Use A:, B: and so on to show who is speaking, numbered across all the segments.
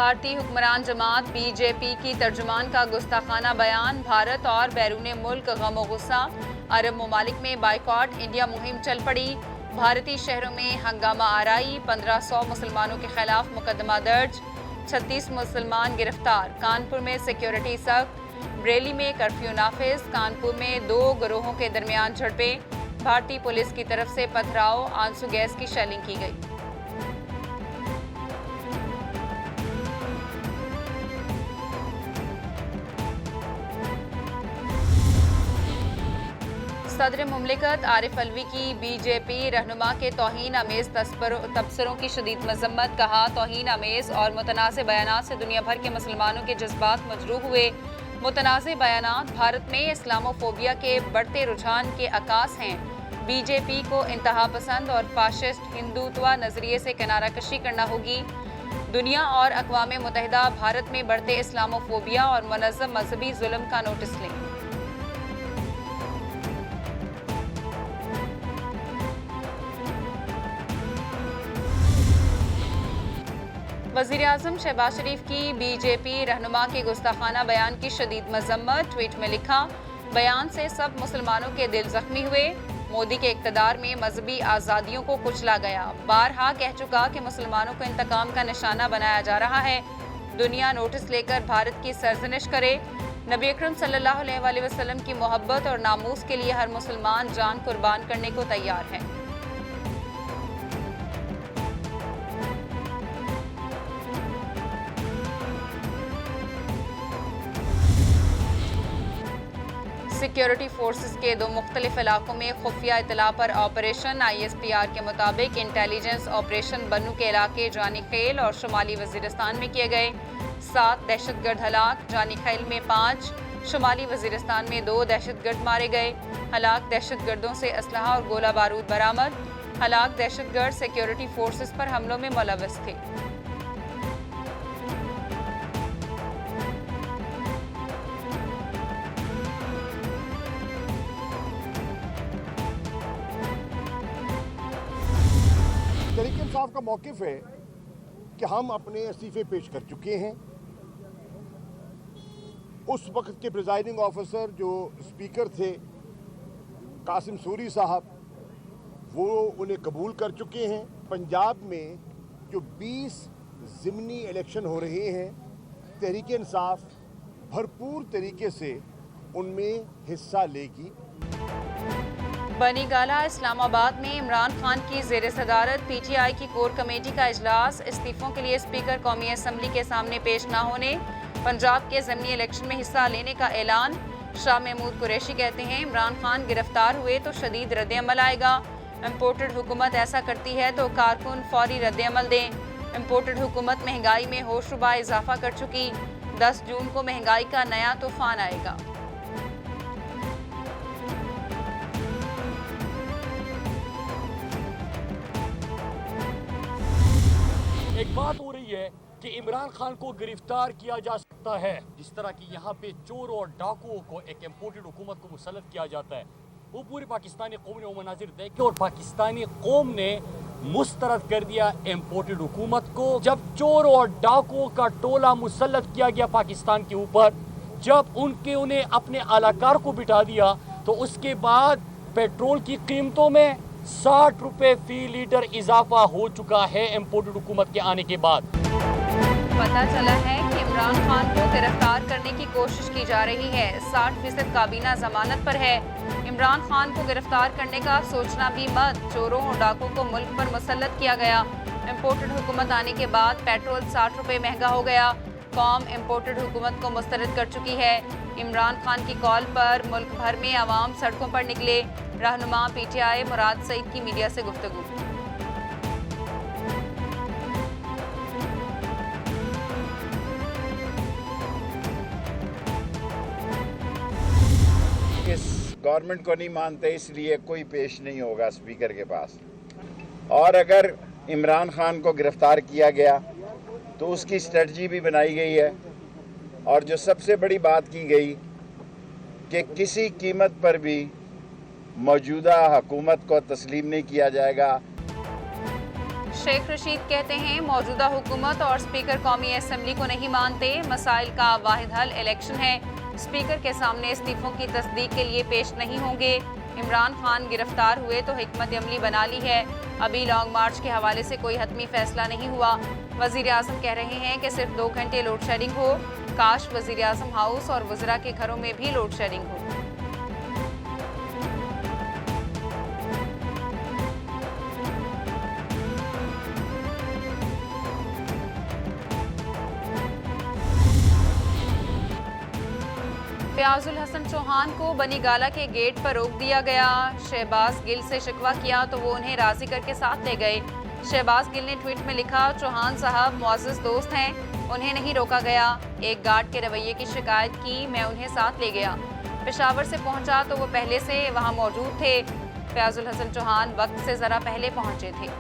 A: भारतीय हुक्मरान जमात बीजेपी की तर्जुमान का गुस्ताखाना बयान। भारत और बैरून मुल्क गम गुस्सा। अरब ममालिक में बाइकॉट इंडिया मुहिम चल पड़ी। भारतीय शहरों में हंगामा आराई। 1500 मुसलमानों के खिलाफ मुकदमा दर्ज। 36 मुसलमान गिरफ्तार। कानपुर में सिक्योरिटी सख्त। बरेली में कर्फ्यू नाफिज। कानपुर में 2 गिरोहों के दरमियान झड़पें। भारतीय पुलिस की तरफ से पथराव, आंसू गैस की शेलिंग की गई। सदर मुमलिकत आरिफ अलवी की बीजेपी रहनुमा के तौहीन अमेज तबसरों की शदीद मजम्मत। कहा, तौहीन अमेज और मुतनाज़ बयानात से दुनिया भर के मुसलमानों के जज्बात मजरूह हुए। मुतनाज़ बयानात भारत में इस्लामोफोबिया के बढ़ते रुझान के अकास हैं। बीजेपी को इंतहा पसंद और फाशिस्ट हिंदुत्व नजरिए से किनारा कशी करना होगी। दुनिया और अक़वाम मुत्तहिदा भारत में बढ़ते इस्लामोफोबिया और मुनज़्ज़म मजहबी जुल्म का नोटिस लें। वज़ीर आज़म शहबाज शरीफ की बीजेपी रहनुमा के गुस्ताखाना बयान की शदीद मजम्मत। ट्वीट में लिखा, बयान से सब मुसलमानों के दिल जख्मी हुए। मोदी के इक़्तिदार में मजहबी आज़ादियों को कुचला गया। बारहा कह चुका कि मुसलमानों को इंतकाम का निशाना बनाया जा रहा है। दुनिया नोटिस लेकर भारत की सरजनिश करे। नबी अकरम सल्लल्लाहु अलैहि वसल्लम की मोहब्बत और नामूस के लिए हर मुसलमान जान कुर्बान करने को तैयार है। सिक्योरिटी फोर्सेस के 2 मुख्तलिफ इलाकों में खुफिया इतला पर ऑपरेशन। ISPR के मुताबिक इंटेलिजेंस ऑपरेशन बन्नू के इलाके जानी खेल और शुमाली वजीरिस्तान में किए गए। 7 दहशतगर्द हलाक। जानी खेल में 5, शुमाली वजीरिस्तान में 2 दहशतगर्द मारे गए। हलाक दहशतगर्दों से असलहा और गोला बारूद बरामद। हलाक दहशतगर्द सिक्योरिटी फोर्सेस पर हमलों में मुलव्वस थे।
B: तहरीक इंसाफ का मौक़िफ़ है कि हम अपने इस्तीफ़े पेश कर चुके हैं। उस वक्त के प्रिजाइडिंग ऑफिसर जो स्पीकर थे कासिम सूरी साहब, वो उन्हें कबूल कर चुके हैं। पंजाब में जो 20 ज़िमनी इलेक्शन हो रहे हैं, तहरीक इंसाफ भरपूर तरीके से उनमें हिस्सा लेगी।
A: बनीगाला इस्लामाबाद में इमरान खान की ज़ेर सदारत PTI की कोर कमेटी का इजलास। इस्तीफों के लिए स्पीकर कौमी असम्बली के सामने पेश न होने। पंजाब के ज़मीनी इलेक्शन में हिस्सा लेने का ऐलान। शाह महमूद कुरैशी कहते हैं, इमरान खान गिरफ्तार हुए तो शदीद रद्द-ए-अमल आएगा। इम्पोर्टेड हुकूमत ऐसा करती है तो कारकुन फौरी रद्द-ए-अमल दें। इम्पोर्टेड हुकूमत महंगाई में होशरुबा इजाफा कर चुकी। 10 जून को महंगाई का नया तूफान आएगा।
C: एक बात हो रही है कि इमरान खान को गिरफ्तार किया जा सकता है। जिस तरह की यहाँ पे चोरों और डाकुओं को एक इम्पोर्टेड हुकूमत को मुसल्लत किया जाता है, वो पूरी पाकिस्तानी कौम ने वो मनाजिर देखे और पाकिस्तानी कौम ने मुस्तरद कर दिया इम्पोर्टेड हुकूमत को। जब चोरों और डाकुओं का टोला मुसल्लत किया गया पाकिस्तान के ऊपर, जब उन्हें अपने आलाकार को बिठा दिया, तो उसके बाद पेट्रोल की कीमतों में 60 रुपए फी लीटर इजाफा हो चुका है इम्पोर्टेड हुकूमत के आने के बाद।
A: पता चला है कि इमरान खान को गिरफ्तार करने की कोशिश की जा रही है। 60% काबीना जमानत पर है। इमरान खान को गिरफ्तार करने का सोचना भी मत। चोरों और डाकुओं को मुल्क पर मुसल्लत किया गया। इम्पोर्टेड हुकूमत आने के बाद पेट्रोल 60 रुपए महंगा हो गया। कौम इम्पोर्टेड हुकूमत को मुस्तरद कर चुकी है। इमरान खान की कॉल पर मुल्क भर में आवाम सड़कों पर निकले। रहनुमा PTI मुराद सईद की मीडिया से गुफ्तगू।
D: इस गवर्नमेंट को नहीं मानते, इसलिए कोई पेश नहीं होगा स्पीकर के पास। और अगर इमरान खान को गिरफ्तार किया गया तो उसकी स्ट्रेटजी भी बनाई गई है। और जो सबसे बड़ी बात की गई कि किसी कीमत पर भी मौजूदा हुकूमत को तस्लीम नहीं किया जाएगा।
A: शेख रशीद कहते हैं मौजूदा हुकूमत और स्पीकर कौमी असेंबली को नहीं मानते, मसाइल का वाहिद हल इलेक्शन है। स्पीकर के सामने इस्तीफों की तस्दीक के लिए पेश नहीं होंगे। इमरान खान गिरफ्तार हुए तो हिकमत अमली बना ली है, अभी लॉन्ग मार्च के हवाले से कोई हतमी फैसला नहीं हुआ। वजीर आजम कह रहे हैं कि सिर्फ 2 घंटे लोड शेडिंग हो, काश वजीर आजम हाउस और वज़रा के घरों में भी लोड शेडिंग हो। फयाजुल हसन चौहान को बनी गाला के गेट पर रोक दिया गया। शहबाज गिल से शिकवा किया तो वो उन्हें राजी करके साथ ले गए। शहबाज गिल ने ट्वीट में लिखा, चौहान साहब मुअज़्ज़ज़ दोस्त हैं, उन्हें नहीं रोका गया। एक गार्ड के रवैये की शिकायत की, मैं उन्हें साथ ले गया। पेशावर से पहुंचा तो वो पहले से वहां मौजूद थे। फयाजुल हसन चौहान वक्त से ज़रा पहले पहुंचे थे।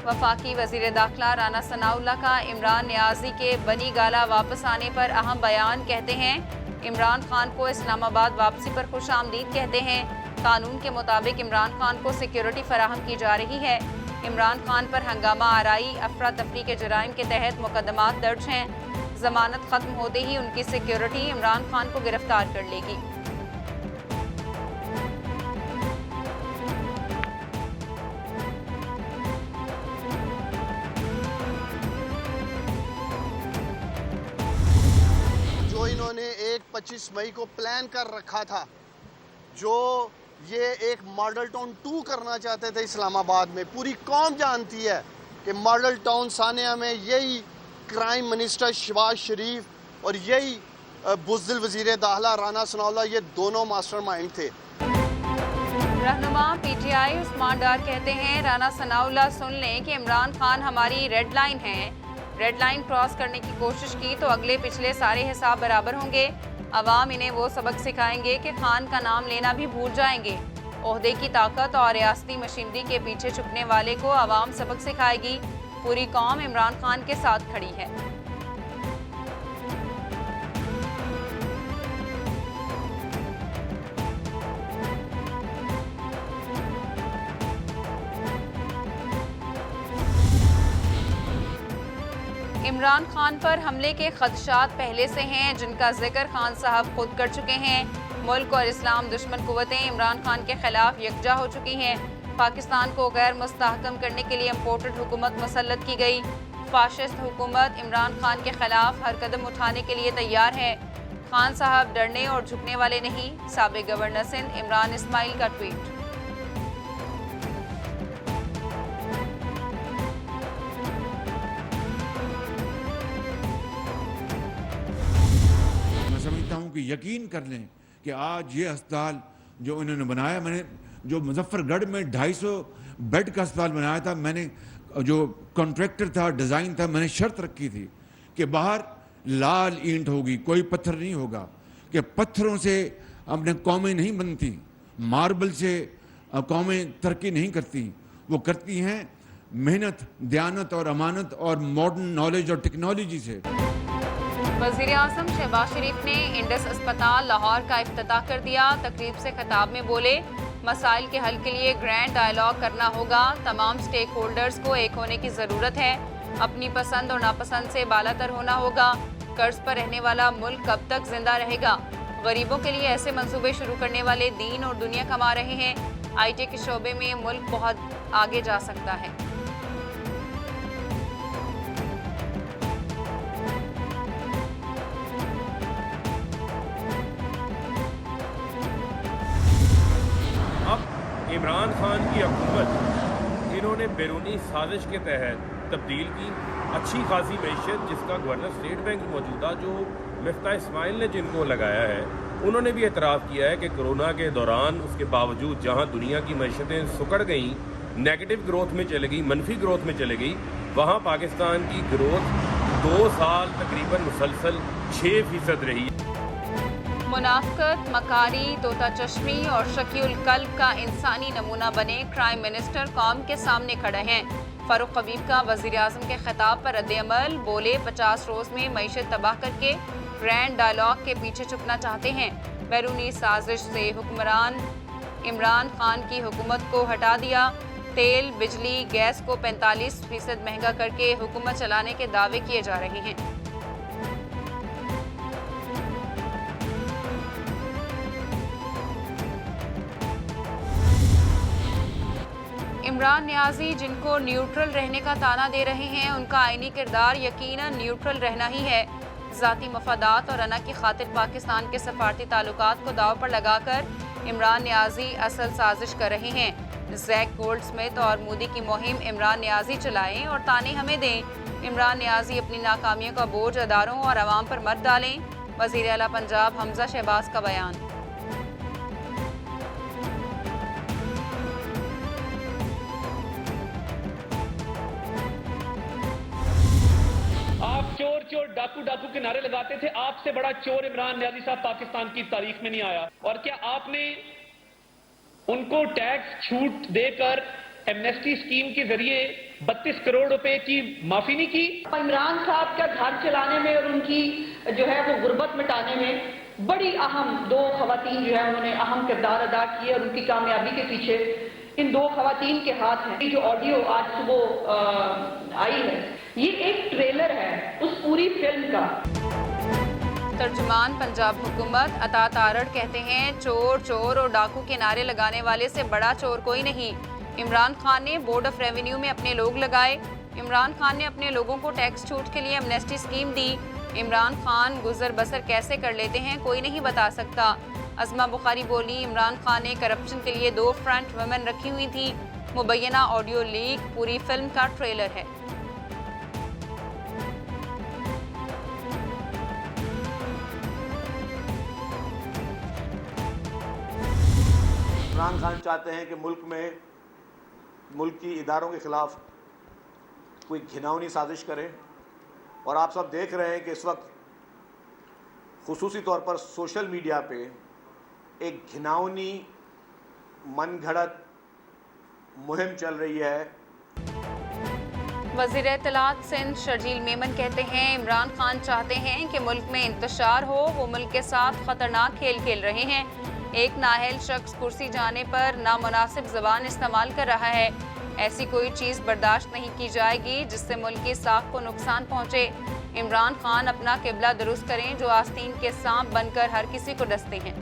A: वफाकी वजीर दाखिला राना सनाउल्लाह का इमरान नियाजी के बनी गाला वापस आने पर अहम बयान। कहते हैं इमरान खान को इस्लामाबाद वापसी पर खुशामदीद कहते हैं। कानून के मुताबिक इमरान खान को सिक्योरिटी फराहम की जा रही है। इमरान खान पर हंगामा आराई अफरा तफरी के जराइम के तहत मुकदमात दर्ज हैं। जमानत खत्म होते ही उनकी सिक्योरिटी इमरान खान को गिरफ्तार कर लेगी।
E: इन्होंने 25 मई को प्लान कर रखा था, जो ये एक मॉडल टाउन 2 करना चाहते थे इस्लामाबाद में। पूरी कौम जानती है कि मॉडल टाउन सानिया में यही क्राइम मिनिस्टर शहबाज शरीफ और यही बुज़दिल वज़ीर दाखिला राना सनाउल्लाह, ये दोनों मास्टरमाइंड थे।
A: रहनुमा पीटीआई उस्मान डार कहते हैं राना सनाउल्लाह सुन लें कि इमरान खान हमारी रेड लाइन है। रेड लाइन क्रॉस करने की कोशिश की तो अगले पिछले सारे हिसाब बराबर होंगे। अवाम इन्हें वो सबक सिखाएंगे कि खान का नाम लेना भी भूल जाएंगे। ओहदे की ताकत और रियासती मशीनरी के पीछे छुपने वाले को अवाम सबक सिखाएगी। पूरी कौम इमरान खान के साथ खड़ी है। इमरान खान पर हमले के खदशात पहले से हैं, जिनका जिक्र खान साहब खुद कर चुके हैं। मुल्क और इस्लाम दुश्मन कुव्वतें इमरान खान के खिलाफ यकजा हो चुकी हैं। पाकिस्तान को गैर मुस्तहकम करने के लिए इम्पोर्टेड हुकूमत मुसल्लत की गई। फाशिस्ट हुकूमत इमरान खान के खिलाफ हर कदम उठाने के लिए तैयार है। खान साहब डरने और झुकने वाले नहीं। साबिक गवर्नर सिंध इमरान इस्माइल का ट्वीट।
F: कि यकीन कर लें कि आज ये अस्पताल जो इन्होंने बनाया, मैंने जो मुजफ्फरगढ़ में 250 बेड का अस्पताल बनाया था, मैंने जो कॉन्ट्रैक्टर था, डिज़ाइन था, मैंने शर्त रखी थी कि बाहर लाल ईंट होगी, कोई पत्थर नहीं होगा, कि पत्थरों से अपने कौमें नहीं बनती, मार्बल से कौमें तरक्की नहीं करती, वो करती हैं मेहनत, दयानत और अमानत और मॉडर्न नॉलेज और टेक्नोलॉजी से।
A: वज़ीर आज़म शहबाज शरीफ ने इंडस अस्पताल लाहौर का इफ्तिताह कर दिया। तकरीब से खिताब में बोले, मसाइल के हल के लिए ग्रैंड डायलॉग करना होगा। तमाम स्टेक होल्डर्स को एक होने की ज़रूरत है। अपनी पसंद और नापसंद से बालातर होना होगा। कर्ज पर रहने वाला मुल्क कब तक जिंदा रहेगा? गरीबों के लिए ऐसे मंसूबे शुरू करने वाले दीन और दुनिया कमा रहे हैं। IT के शोबे में मुल्क बहुत आगे जा सकता है।
G: इमरान खान की हुकूमत इन्होंने बैरूनी साजिश के तहत तब्दील की। अच्छी खासी मैशत जिसका गवर्नर स्टेट बैंक मौजूदा जो मिफ्ता इस्माइल ने जिनको लगाया है, उन्होंने भी एतराफ़ किया है कि कोरोना के दौरान उसके बावजूद जहां दुनिया की मैशतें सुकड़ गईं, नेगेटिव ग्रोथ में चले गई, मनफी ग्रोथ में चले गई, वहाँ पाकिस्तान की ग्रोथ 2 साल तकरीबन मुसलसल 6% रही।
A: मुनाफकत, मकारी, तोता चश्मी और शकीउल कल्ब का इंसानी नमूना बने क्राइम मिनिस्टर कौम के सामने खड़े हैं। फारूक हबीब का वज़ीर आज़म के खिताब पर रद्द-ए-अमल। बोले, 50 रोज़ में मईशत तबाह करके ग्रैंड डायलॉग के पीछे छुपना चाहते हैं। बैरूनी साजिश से हुक्मरान इमरान खान की हुकूमत को हटा दिया। तेल, बिजली, गैस को 45% महंगा करके हुकूमत चलाने के दावे किए जा रहे हैं। इमरान नियाजी जिनको न्यूट्रल रहने का ताना दे रहे हैं, उनका आईनी किरदार यकीनन न्यूट्रल रहना ही है। ज़ाती मफादात और अना की खातिर पाकिस्तान के सफारती ताल्लुकात को दाव पर लगाकर इमरान नियाजी असल साजिश कर रहे हैं। जैक गोल्डस्मिथ और मोदी की मुहिम इमरान नियाजी चलाएं और ताने हमें दें। इमरान नियाजी अपनी नाकामियों का बोझ अदारों और अवाम पर मत डालें। वज़ीर आला पंजाब हमजा शहबाज का बयान।
H: आप चोर चोर डाकू डाकू के नारे लगाते थे, आपसे बड़ा चोर इमरान नियाजी साहब पाकिस्तान की तारीख में नहीं आया। और क्या आपने उनको टैक्स छूट देकर एमनेस्टी स्कीम के जरिए 32 करोड़ रुपए की माफी नहीं की?
I: इमरान साहब का घर चलाने में और उनकी जो है वो गुर्बत मिटाने में बड़ी अहम दो खवातीन जो है उन्होंने अहम किरदार अदा किए और उनकी कामयाबी के पीछे इन दो खवातीन के हाथ हैं। जो ऑडियो आज सुबह आई है, ये एक ट्रेलर है उस पूरी फिल्म का।
A: तर्जुमान पंजाब हुकूमत अता तारड़ कहते हैं, चोर चोर और डाकू के नारे लगाने वाले से बड़ा चोर कोई नहीं। इमरान खान ने बोर्ड ऑफ रेवेन्यू में अपने लोग लगाए। इमरान खान ने अपने लोगों को टैक्स छूट के लिए एमनेस्टी स्कीम दी। इमरान खान गुजर बसर कैसे कर लेते हैं कोई नहीं बता सकता। अज़मा बुखारी बोली, इमरान खान ने करप्शन के लिए 2 फ्रंट वुमेन रखी हुई थी। मुबैना ऑडियो लीक पूरी फिल्म का ट्रेलर है।
J: इमरान खान चाहते हैं कि मुल्क की इदारों के खिलाफ कोई घिनौनी साजिश करे और आप सब देख रहे हैं कि इस वक्त खुसूसी तौर पर सोशल मीडिया पे एक घिनौनी मनगढ़ंत मुहिम चल रही है।
A: वज़ीर इत्तलात सिंध शर्जील मेमन कहते हैं, इमरान खान चाहते हैं कि मुल्क में इंतशार हो। वो मुल्क के साथ खतरनाक खेल खेल रहे हैं। एक नाअहल शख्स कुर्सी जाने पर नामुनासिब ज़बान इस्तेमाल कर रहा है। ऐसी कोई चीज़ बर्दाश्त नहीं की जाएगी जिससे मुल्क की साख को नुकसान पहुँचे। इमरान खान अपना किबला दुरुस्त करें जो आस्तीन के सांप बनकर हर किसी को डसते हैं।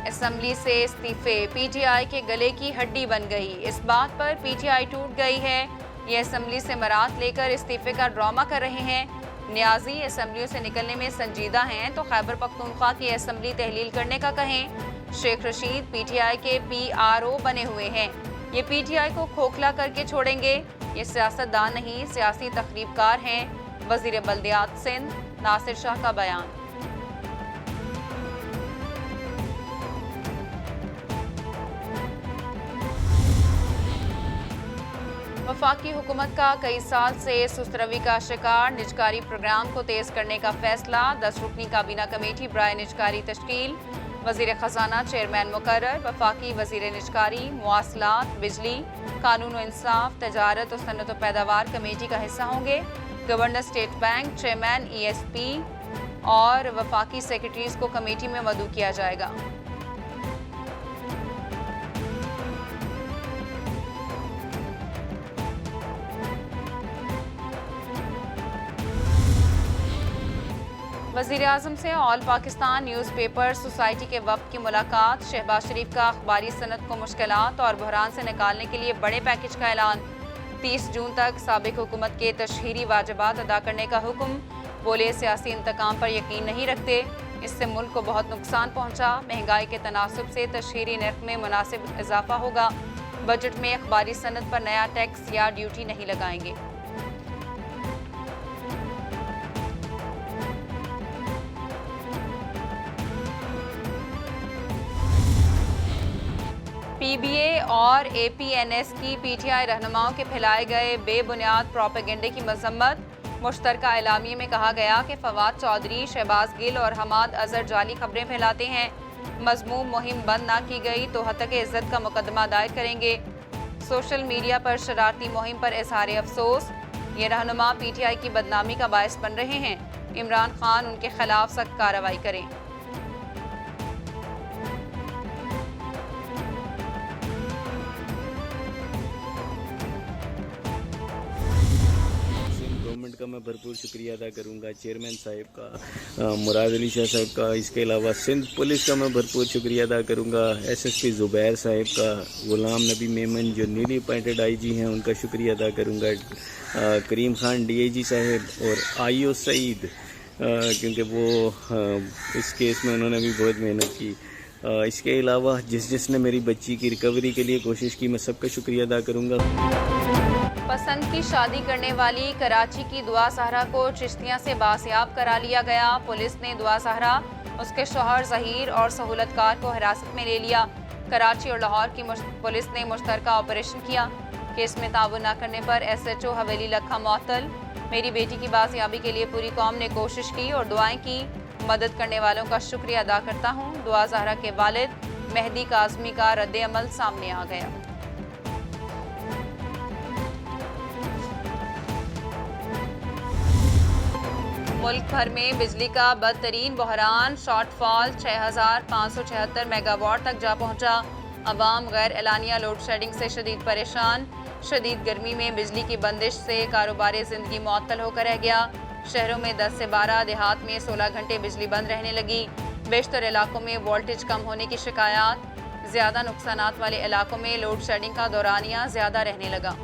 A: असेंबली से इस्तीफे पीटीआई के गले की हड्डी बन गई। इस बात पर पीटीआई टूट गई है। ये असेंबली से मरात लेकर इस्तीफे का ड्रामा कर रहे हैं। नियाजी असेंबलियों से निकलने में संजीदा हैं तो खैबर पख्तूनख्वा की असेंबली तहलील करने का कहें। शेख रशीद पीटीआई के पीआरओ बने हुए हैं। ये पीटीआई को खोखला करके छोड़ेंगे। ये सियासतदान नहीं, सियासी तखरीबकार हैं। वजीर बल्दियात सिंध नासिर शाह का बयान। वफाकी हुकूमत का कई साल से सुस्तरवी का शिकार निजकारी प्रोग्राम को तेज करने का फैसला। 10 रुकनी काबीना कमेटी बराए निजकारी तश्कील। वजीर खजाना चेयरमैन मुकर्रर। वफाकी वजीर निजकारी, मुआसलात, बिजली, कानून व इंसाफ, तजारत और सन्नत व पैदावार कमेटी का हिस्सा होंगे। Governor state bank, chairman ESP और वफाकी सेक्रेटरीज को कमेटी में मदऊ किया जाएगा। वज़ीर आज़म से ऑल पाकिस्तान न्यूज़पेपर सोसाइटी के वफ़द की मुलाकात। शहबाज शरीफ का अखबारी सनत को मुश्किलात और बहरान से निकालने के लिए बड़े पैकेज का ऐलान। 30 जून तक साबिक हुकूमत के तशहीरी वाजिबात अदा करने का हुक्म। बोले, सियासी इंतकाम पर यकीन नहीं रखते, इससे मुल्क को बहुत नुकसान पहुँचा। महंगाई के तनासुब से तशहीरी नर्ख में मुनासिब इजाफा होगा। बजट में अखबारी सनत पर नया टैक्स या ड्यूटी नहीं लगाएंगे। PBA और APNS की PTI रहनुमाओं के फैलाए गए बेबुनियाद प्रोपेगेंडे की मजम्मत। मुश्तरका एलामिये में कहा गया कि फवाद चौधरी, शहबाज गिल और हमाद अजहर जाली खबरें फैलाते हैं। मजमूम मुहिम बंद ना की गई तो हत्क इज्जत का मुकदमा दायर करेंगे। सोशल मीडिया पर शरारती मुहिम पर इजहार अफसोस, ये रहनुमा PTI की बदनामी का बायस बन रहे हैं। इमरान खान उनके खिलाफ सख्त कार्रवाई करें।
K: गवर्नमेंट का मैं भरपूर शुक्रिया अदा करूंगा, चेयरमैन साहब का, मुराद अली शाह साहब का, इसके अलावा सिंध पुलिस का मैं भरपूर शुक्रिया अदा करूंगा, SSP ज़ुबैर साहब का, गुलाम नबी मेमन जो न्यूली अपॉइंटेड IG हैं उनका शुक्रिया अदा करूंगा, करीम खान DIG साहब और IO सईद, क्योंकि वो इस केस में उन्होंने भी बहुत मेहनत की। इसके अलावा जिसने मेरी बच्ची की रिकवरी के लिए कोशिश की, मैं सबका शुक्रिया अदा करूंगा।
A: पसंद की शादी करने वाली कराची की दुआ सहरा को चिश्तियां से बासियाब करा लिया गया। पुलिस ने दुआ सहरा, उसके शौहर जहीर और सहूलतकार को हिरासत में ले लिया। कराची और लाहौर की पुलिस ने मुश्तरका ऑपरेशन किया। केस में ताउन न करने पर SHO हवेली लखा मुअत्तल। मेरी बेटी की बासियाबी के लिए पूरी कौम ने कोशिश की और दुआएं की। मदद करने वालों का शुक्रिया अदा करता हूँ। दुआ सहरा के वालिद मेहदी काज़मी का रद्द अमल सामने आ गया। मुल्क भर में बिजली का बदतरीन बहरान, शॉर्टफॉल 6576 मेगावाट तक जा पहुंचा। अवाम गैर एलानिया लोड शेडिंग से शदीद परेशान। शदीद गर्मी में बिजली की बंदिश से कारोबारी जिंदगी मुअत्तल होकर रह गया। शहरों में 10 से 12, देहात में 16 घंटे बिजली बंद रहने लगी। बेशतर इलाकों में वोल्टेज कम होने की शिकायत। ज़्यादा नुकसानात वाले इलाकों में लोड शेडिंग का दौरानिया ज़्यादा रहने लगा।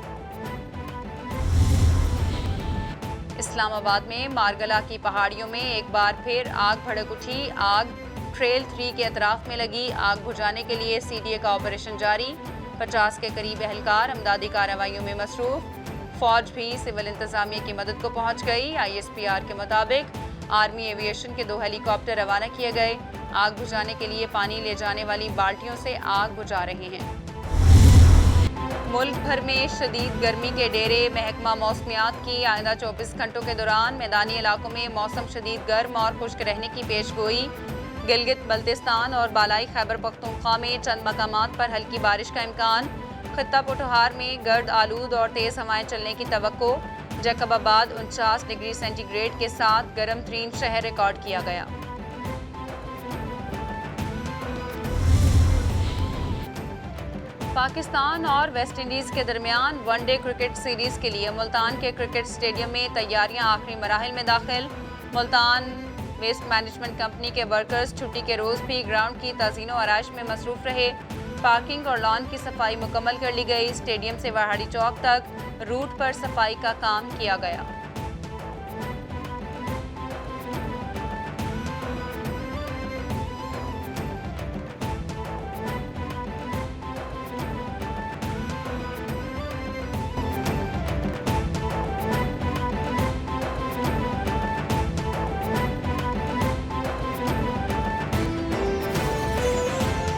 A: इस्लामाबाद में मारगला की पहाड़ियों में एक बार फिर आग भड़क उठी। आग ट्रेल 3 के अतराफ में लगी। आग बुझाने के लिए CDA का ऑपरेशन जारी। 50 के करीब एहलकार अमदादी कार्रवाइयों में मसरूफ। फौज भी सिविल इंतजामिया की मदद को पहुंच गई। ISPR के मुताबिक आर्मी एविएशन के 2 हेलीकॉप्टर रवाना किए गए। आग बुझाने के लिए पानी ले जाने वाली बाल्टियों से आग बुझा रहे हैं। मुल्क भर में शदीद गर्मी के डेरे। महकमा मौसमियात की आइंदा 24 घंटों के दौरान मैदानी इलाकों में मौसम शदीद गर्म और खुश्क रहने की पेशगोई। गिलगित बल्तिस्तान और बालाई खैबर पख्तूनख्वा में चंद मकामात पर हल्की बारिश का इम्कान। खित्ता पोठोहार में गर्द आलूद और तेज़ हवाएं चलने की तवक्को। जैकबाबाद 49 डिग्री सेंटीग्रेड के साथ गर्म तरीन शहर रिकॉर्ड किया गया। पाकिस्तान और वेस्ट इंडीज़ के दरमियान वनडे क्रिकेट सीरीज़ के लिए मुल्तान के क्रिकेट स्टेडियम में तैयारियां आखिरी मराहिल में दाखिल। मुल्तान वेस्ट मैनेजमेंट कंपनी के वर्कर्स छुट्टी के रोज़ भी ग्राउंड की ताज़ीन व आराइश में मसरूफ़ रहे। पार्किंग और लॉन की सफाई मुकम्मल कर ली गई। स्टेडियम से वहाड़ी चौक तक रूट पर सफाई का काम किया गया।